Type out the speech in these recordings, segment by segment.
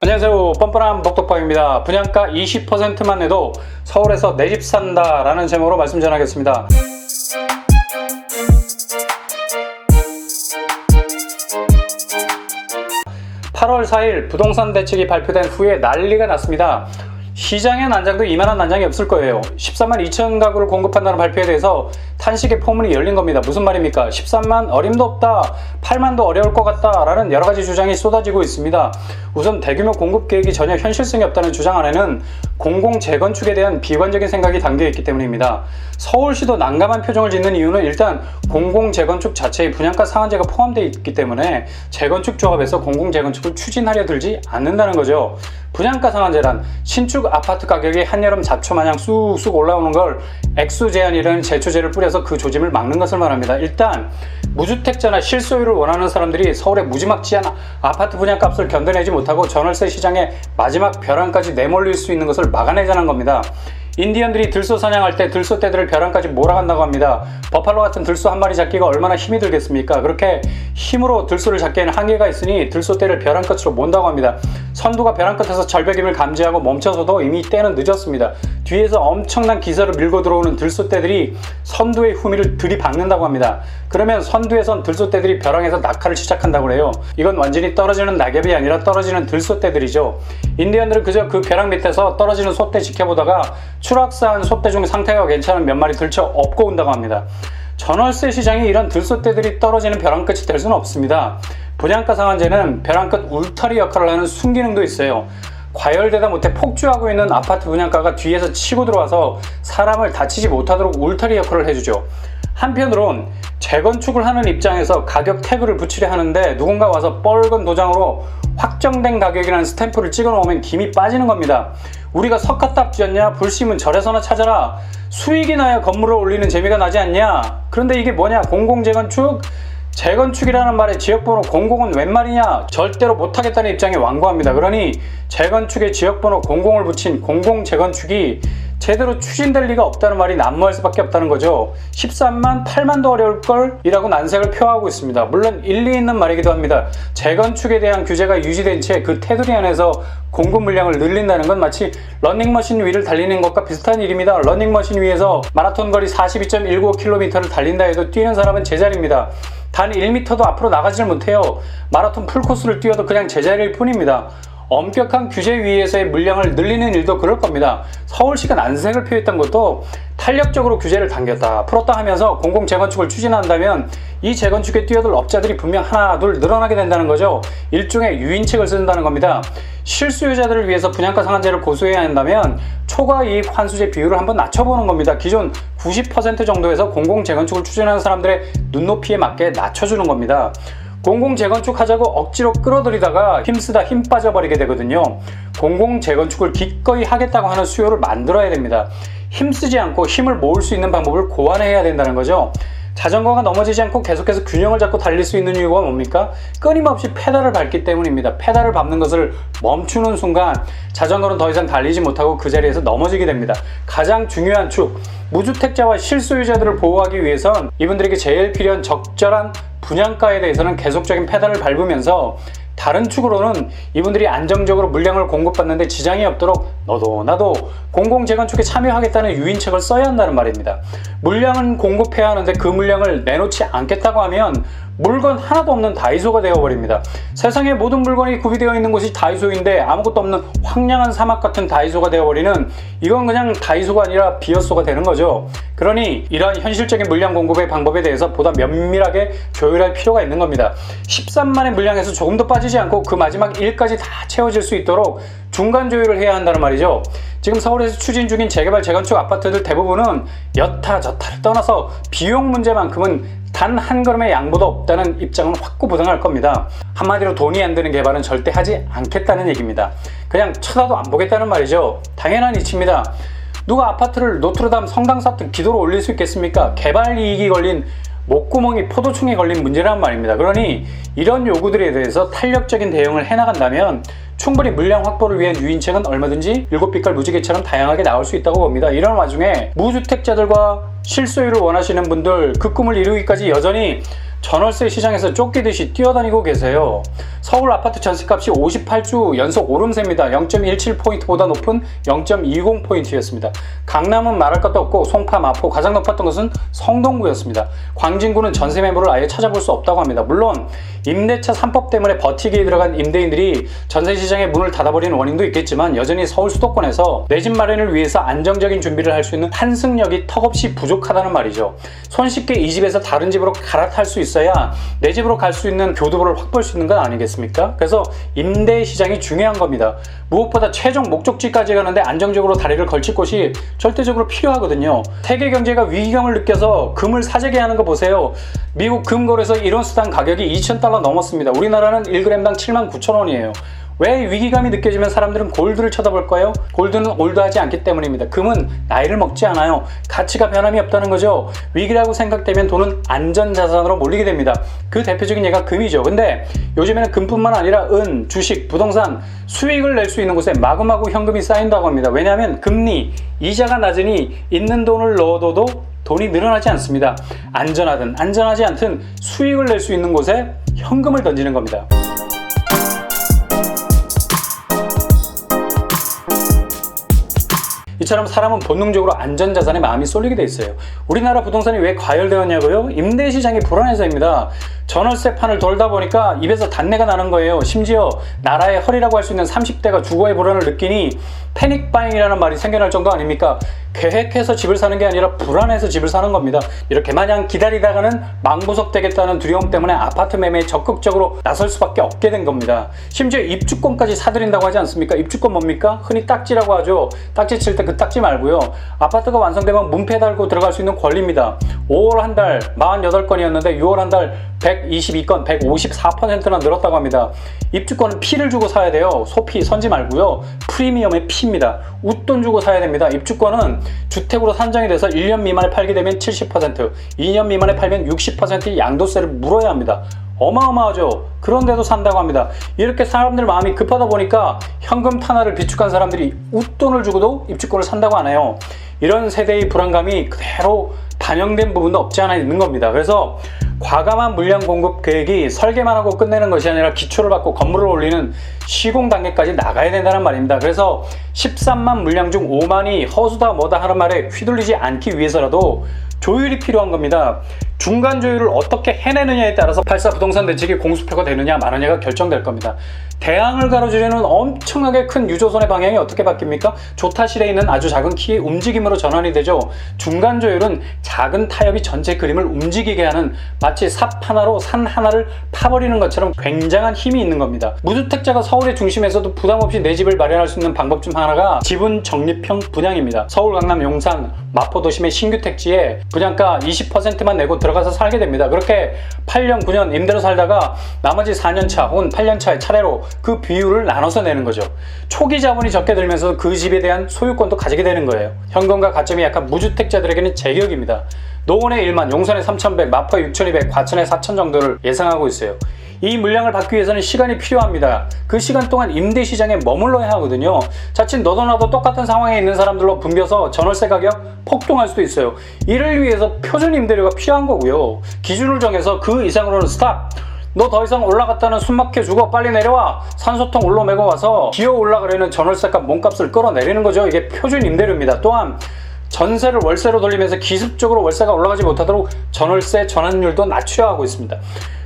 안녕하세요. 뻔뻔한 복덕방입니다. 분양가 20%만 내도 서울에서 내 집 산다 라는 제목으로 말씀 전하겠습니다. 8월 4일 부동산 대책이 발표된 후에 난리가 났습니다. 시장의 난장도 이만한 난장이 없을 거예요. 13만 2천 가구를 공급한다는 발표에 대해서 탄식의 포문이 열린 겁니다. 무슨 말입니까? 13만 어림도 없다, 8만도 어려울 것 같다 라는 여러가지 주장이 쏟아지고 있습니다. 우선 대규모 공급 계획이 전혀 현실성이 없다는 주장 안에는 공공 재건축에 대한 비관적인 생각이 담겨있기 때문입니다. 서울시도 난감한 표정을 짓는 이유는 일단 공공 재건축 자체에 분양가 상한제가 포함되어 있기 때문에 재건축 조합에서 공공 재건축을 추진하려 들지 않는다는 거죠. 분양가 상한제란 신축 아파트 가격이 한여름 잡초 마냥 쑥쑥 올라오는 걸 액수 제한이라는 제초제를 뿌려서 그 조짐을 막는 것을 말합니다. 일단 무주택자나 실소유를 원하는 사람들이 서울의 무지막지한 아파트 분양값을 견뎌내지 못하고 전월세 시장의 마지막 벼랑까지 내몰릴 수 있는 것을 막아내자는 겁니다. 인디언들이 들소 사냥할 때 들소떼들을 벼랑까지 몰아간다고 합니다. 버팔로 같은 들소 한 마리 잡기가 얼마나 힘이 들겠습니까? 그렇게 힘으로 들소를 잡기에는 한계가 있으니 들소떼를 벼랑 끝으로 몬다고 합니다. 선두가 벼랑 끝에서 절벽임을 감지하고 멈춰서도 이미 때는 늦었습니다. 뒤에서 엄청난 기세로 밀고 들어오는 들소떼들이 선두의 후미를 들이박는다고 합니다. 그러면 선두에선 들소떼들이 벼랑에서 낙하를 시작한다고 해요. 이건 완전히 떨어지는 낙엽이 아니라 떨어지는 들소떼들이죠. 인디언들은 그저 그 벼랑 밑에서 떨어지는 소떼 지켜보다가 추락사한 소떼 중 상태가 괜찮은 몇 마리 들쳐 업고 온다고 합니다. 전월세 시장에 이런 들소떼들이 떨어지는 벼랑 끝이 될 수는 없습니다. 분양가 상한제는 벼랑 끝 울타리 역할을 하는 순기능도 있어요. 과열되다 못해 폭주하고 있는 아파트 분양가가 뒤에서 치고 들어와서 사람을 다치지 못하도록 울타리 역할을 해주죠. 한편으론 재건축을 하는 입장에서 가격 태그를 붙이려 하는데 누군가 와서 뻘건 도장으로 확정된 가격이라는 스탬프를 찍어 놓으면 김이 빠지는 겁니다. 우리가 석가탑 지었냐? 불씨면 절에서나 찾아라. 수익이 나야 건물을 올리는 재미가 나지 않냐? 그런데 이게 뭐냐? 공공재건축? 재건축이라는 말에 지역번호 공공은 웬 말이냐? 절대로 못하겠다는 입장에 완고합니다. 그러니 재건축에 지역번호 공공을 붙인 공공재건축이 제대로 추진될 리가 없다는 말이 난무할 수밖에 없다는 거죠. 13만 8만도 어려울 걸 이라고 난색을 표하고 있습니다. 물론 일리 있는 말이기도 합니다. 재건축에 대한 규제가 유지된 채 그 테두리 안에서 공급 물량을 늘린다는 건 마치 러닝머신 위를 달리는 것과 비슷한 일입니다. 러닝머신 위에서 마라톤 거리 42.195km를 달린다 해도 뛰는 사람은 제자리입니다. 단 1m도 앞으로 나가지를 못해요. 마라톤 풀코스를 뛰어도 그냥 제자리일 뿐입니다. 엄격한 규제 위에서의 물량을 늘리는 일도 그럴 겁니다. 서울시가 난색을 표했던 것도 탄력적으로 규제를 당겼다 풀었다 하면서 공공재건축을 추진한다면 이 재건축에 뛰어들 업자들이 분명 하나 둘 늘어나게 된다는 거죠. 일종의 유인책을 쓴다는 겁니다. 실수요자들을 위해서 분양가 상한제를 고수해야 한다면 초과이익 환수제 비율을 한번 낮춰보는 겁니다. 기존 90% 정도에서 공공재건축을 추진하는 사람들의 눈높이에 맞게 낮춰주는 겁니다. 공공재건축 하자고 억지로 끌어들이다가 힘쓰다 힘 빠져버리게 되거든요. 공공재건축을 기꺼이 하겠다고 하는 수요를 만들어야 됩니다. 힘쓰지 않고 힘을 모을 수 있는 방법을 고안해야 된다는 거죠. 자전거가 넘어지지 않고 계속해서 균형을 잡고 달릴 수 있는 이유가 뭡니까? 끊임없이 페달을 밟기 때문입니다. 페달을 밟는 것을 멈추는 순간 자전거는 더 이상 달리지 못하고 그 자리에서 넘어지게 됩니다. 가장 중요한 축, 무주택자와 실소유자들을 보호하기 위해선 이분들에게 제일 필요한 적절한 분양가에 대해서는 계속적인 페달을 밟으면서 다른 축으로는 이분들이 안정적으로 물량을 공급받는데 지장이 없도록 너도 나도 공공재건축에 참여하겠다는 유인책을 써야 한다는 말입니다. 물량은 공급해야 하는데 그 물량을 내놓지 않겠다고 하면 물건 하나도 없는 다이소가 되어버립니다. 세상에 모든 물건이 구비되어 있는 곳이 다이소인데 아무것도 없는 황량한 사막 같은 다이소가 되어버리는, 이건 그냥 다이소가 아니라 비어소가 되는 거죠. 그러니 이러한 현실적인 물량 공급의 방법에 대해서 보다 면밀하게 조율할 필요가 있는 겁니다. 13만의 물량에서 조금 더 빠지지 않고 그 마지막 1까지 다 채워질 수 있도록 중간 조율을 해야 한다는 말이죠. 지금 서울에서 추진 중인 재개발 재건축 아파트들 대부분은 여타 저타를 떠나서 비용 문제만큼은 단 한 걸음의 양보도 없다는 입장은 확고부당할 겁니다. 한마디로 돈이 안 드는 개발은 절대 하지 않겠다는 얘기입니다. 그냥 쳐다도 안 보겠다는 말이죠. 당연한 이치입니다. 누가 아파트를 노트르담 성당 쌓듯 기도로 올릴 수 있겠습니까? 개발 이익이 걸린 목구멍이 포도충에 걸린 문제란 말입니다. 그러니 이런 요구들에 대해서 탄력적인 대응을 해나간다면 충분히 물량 확보를 위한 유인책은 얼마든지 일곱빛깔 무지개처럼 다양하게 나올 수 있다고 봅니다. 이런 와중에 무주택자들과 실소유를 원하시는 분들 그 꿈을 이루기까지 여전히 전월세 시장에서 쫓기듯이 뛰어다니고 계세요. 서울 아파트 전세값이 58주 연속 오름세입니다. 0.17포인트보다 높은 0.20포인트였습니다. 강남은 말할 것도 없고 송파, 마포, 가장 높았던 것은 성동구였습니다. 광진구는 전세 매물을 아예 찾아볼 수 없다고 합니다. 물론 임대차 3법 때문에 버티기에 들어간 임대인들이 전세 시장의 문을 닫아버리는 원인도 있겠지만 여전히 서울 수도권에서 내 집 마련을 위해서 안정적인 준비를 할 수 있는 환승력이 턱없이 부족하다는 말이죠. 손쉽게 이 집에서 다른 집으로 갈아탈 수 있어야 내 집으로 갈 수 있는 교두보를 확보할 수 있는 건 아니겠습니까? 그래서 임대 시장이 중요한 겁니다. 무엇보다 최종 목적지까지 가는데 안정적으로 다리를 걸칠 곳이 절대적으로 필요하거든요. 세계 경제가 위기감을 느껴서 금을 사재기 하는 거 보세요. 미국 금거래소 일원수당 가격이 2,000달러 넘었습니다. 우리나라는 1g당 79,000원이에요. 왜 위기감이 느껴지면 사람들은 골드를 쳐다볼까요? 골드는 올드하지 않기 때문입니다. 금은 나이를 먹지 않아요. 가치가 변함이 없다는 거죠. 위기라고 생각되면 돈은 안전자산으로 몰리게 됩니다. 그 대표적인 예가 금이죠. 근데 요즘에는 금뿐만 아니라 은, 주식, 부동산, 수익을 낼 수 있는 곳에 마구마구 현금이 쌓인다고 합니다. 왜냐하면 금리, 이자가 낮으니 있는 돈을 넣어둬도 돈이 늘어나지 않습니다. 안전하든 안전하지 않든 수익을 낼 수 있는 곳에 현금을 던지는 겁니다. 이처럼 사람은 본능적으로 안전자산에 마음이 쏠리게 돼 있어요. 우리나라 부동산이 왜 과열되었냐고요? 임대시장이 불안해서입니다. 전월세판을 돌다 보니까 입에서 단내가 나는 거예요. 심지어 나라의 허리라고 할 수 있는 30대가 주거의 불안을 느끼니 패닉바잉이라는 말이 생겨날 정도 아닙니까? 계획해서 집을 사는 게 아니라 불안해서 집을 사는 겁니다. 이렇게 마냥 기다리다가는 망부석 되겠다는 두려움 때문에 아파트 매매에 적극적으로 나설 수밖에 없게 된 겁니다. 심지어 입주권까지 사들인다고 하지 않습니까? 입주권 뭡니까? 흔히 딱지라고 하죠. 딱지 칠 때 그 딱지 말고요. 아파트가 완성되면 문패 달고 들어갈 수 있는 권리입니다. 5월 한 달 48건이었는데 6월 한 달 122건, 154%나 늘었다고 합니다. 입주권은 피를 주고 사야 돼요. 소피, 선지 말고요. 프리미엄의 피입니다. 웃돈 주고 사야 됩니다. 입주권은 주택으로 산정이 돼서 1년 미만에 팔게 되면 70%, 2년 미만에 팔면 60%의 양도세를 물어야 합니다. 어마어마하죠. 그런데도 산다고 합니다. 이렇게 사람들 마음이 급하다 보니까 현금 탄화를 비축한 사람들이 웃돈을 주고도 입주권을 산다고 하네요. 이런 세대의 불안감이 그대로 반영된 부분도 없지 않아 있는 겁니다. 그래서 과감한 물량 공급 계획이 설계만 하고 끝내는 것이 아니라 기초를 받고 건물을 올리는 시공 단계까지 나가야 된다는 말입니다. 그래서 13만 물량 중 5만이 허수다 뭐다 하는 말에 휘둘리지 않기 위해서라도 조율이 필요한 겁니다. 중간 조율을 어떻게 해내느냐에 따라서 8사 부동산 대책이 공수표가 되느냐 마느냐가 결정될 겁니다. 대항을 가로지르는 엄청나게 큰 유조선의 방향이 어떻게 바뀝니까? 조타실에 있는 아주 작은 키의 움직임으로 전환이 되죠. 중간 조율은 작은 타협이 전체 그림을 움직이게 하는 마치 삽 하나로 산 하나를 파버리는 것처럼 굉장한 힘이 있는 겁니다. 무주택자가 서울의 중심에서도 부담 없이 내 집을 마련할 수 있는 방법 중 하나가 지분 적립형 분양입니다. 서울, 강남, 용산, 마포 도심의 신규 택지에 분양가 20%만 내고 들어가서 살게 됩니다. 그렇게 8년, 9년 임대로 살다가 나머지 4년차 혹은 8년차의 차례로 그 비율을 나눠서 내는 거죠. 초기 자본이 적게 들면서 그 집에 대한 소유권도 가지게 되는 거예요. 현금과 가점이 약한 무주택자들에게는 제격입니다. 노원의 1만, 용산의 3,100, 마포의 6,200, 과천의 4,000 정도를 예상하고 있어요. 이 물량을 받기 위해서는 시간이 필요합니다. 그 시간 동안 임대시장에 머물러야 하거든요. 자칫 너도 나도 똑같은 상황에 있는 사람들로 붐벼서 전월세 가격 폭등할 수도 있어요. 이를 위해서 표준 임대료가 필요한 거고요. 기준을 정해서 그 이상으로는 스탑! 너 더 이상 올라갔다는 숨막혀 죽어, 빨리 내려와. 산소통 올라매고 와서 기어 올라가려는 전월세값 몸값을 끌어내리는 거죠. 이게 표준 임대료입니다. 또한 전세를 월세로 돌리면서 기습적으로 월세가 올라가지 못하도록 전월세 전환율도 낮춰야 하고 있습니다.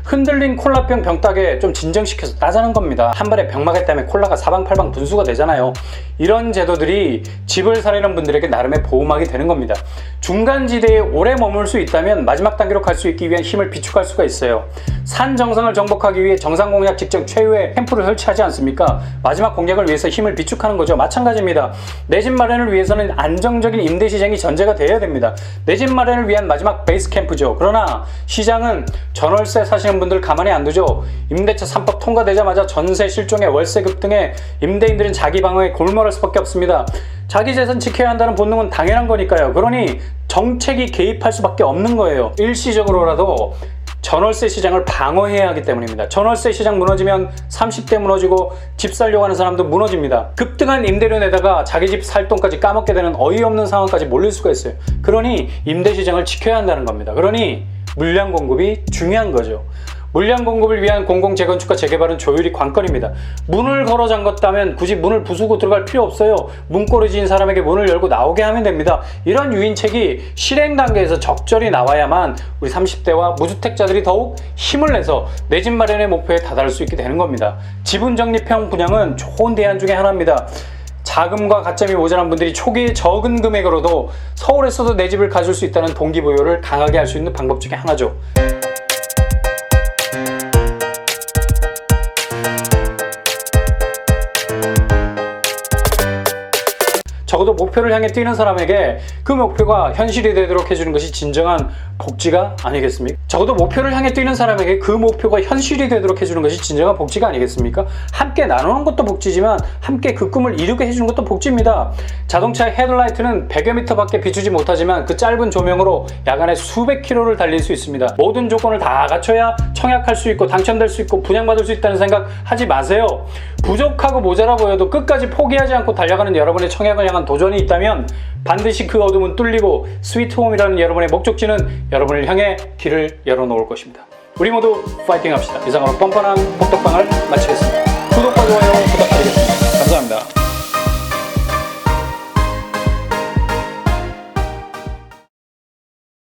흔들린 콜라병 병따개 좀 진정시켜서 따자는 겁니다. 한 발에 병마개 때문에 콜라가 사방팔방 분수가 되잖아요. 이런 제도들이 집을 사려는 분들에게 나름의 보호막이 되는 겁니다. 중간지대에 오래 머물 수 있다면 마지막 단계로 갈 수 있기 위한 힘을 비축할 수가 있어요. 산 정상을 정복하기 위해 정상 공략 직전 최후의 캠프를 설치하지 않습니까? 마지막 공략을 위해서 힘을 비축하는 거죠. 마찬가지입니다. 내 집 마련을 위해서는 안정적인 임대시장이 전제가 되어야 됩니다. 내 집 마련을 위한 마지막 베이스 캠프죠. 그러나 시장은 전월세 사시는 분들 가만히 안 두죠. 임대차 3법 통과되자마자 전세 실종에 월세 급등에 임대인들은 자기 방어에 골몰할 수밖에 없습니다. 자기 재산 지켜야 한다는 본능은 당연한 거니까요. 그러니 정책이 개입할 수밖에 없는 거예요. 일시적으로라도 전월세 시장을 방어해야 하기 때문입니다. 전월세 시장 무너지면 30대 무너지고 집 살려고 하는 사람도 무너집니다. 급등한 임대료 내다가 자기 집 살 돈까지 까먹게 되는 어이없는 상황까지 몰릴 수가 있어요. 그러니 임대 시장을 지켜야 한다는 겁니다. 그러니 물량 공급이 중요한 거죠. 물량 공급을 위한 공공 재건축과 재개발은 조율이 관건입니다. 문을 걸어 잠갔다면 굳이 문을 부수고 들어갈 필요 없어요. 문고리진 사람에게 문을 열고 나오게 하면 됩니다. 이런 유인책이 실행 단계에서 적절히 나와야만 우리 30대와 무주택자들이 더욱 힘을 내서 내 집 마련의 목표에 다다를 수 있게 되는 겁니다. 지분 적립형 분양은 좋은 대안 중에 하나입니다. 자금과 가점이 모자란 분들이 초기에 적은 금액으로도 서울에서도 내 집을 가질 수 있다는 동기부여를 강하게 할 수 있는 방법 중에 하나죠. 적어도 목표를 향해 뛰는 사람에게 그 목표가 현실이 되도록 해주는 것이 진정한 복지가 아니겠습니까? 적어도 목표를 향해 뛰는 사람에게 그 목표가 현실이 되도록 해주는 것이 진정한 복지가 아니겠습니까? 함께 나누는 것도 복지지만 함께 그 꿈을 이루게 해주는 것도 복지입니다. 자동차의 헤드라이트는 100여 미터밖에 비추지 못하지만 그 짧은 조명으로 야간에 수백 킬로를 달릴 수 있습니다. 모든 조건을 다 갖춰야 청약할 수 있고 당첨될 수 있고 분양받을 수 있다는 생각 하지 마세요. 부족하고 모자라 보여도 끝까지 포기하지 않고 달려가는 여러분의 청약을 향한 도전이 있다면 반드시 그 어둠은 뚫리고 스위트홈이라는 여러분의 목적지는 여러분을 향해 길을 열어놓을 것입니다. 우리 모두 파이팅 합시다. 이상으로 뻔뻔한 복덕방을 마치겠습니다. 구독과 좋아요 부탁드리겠습니다.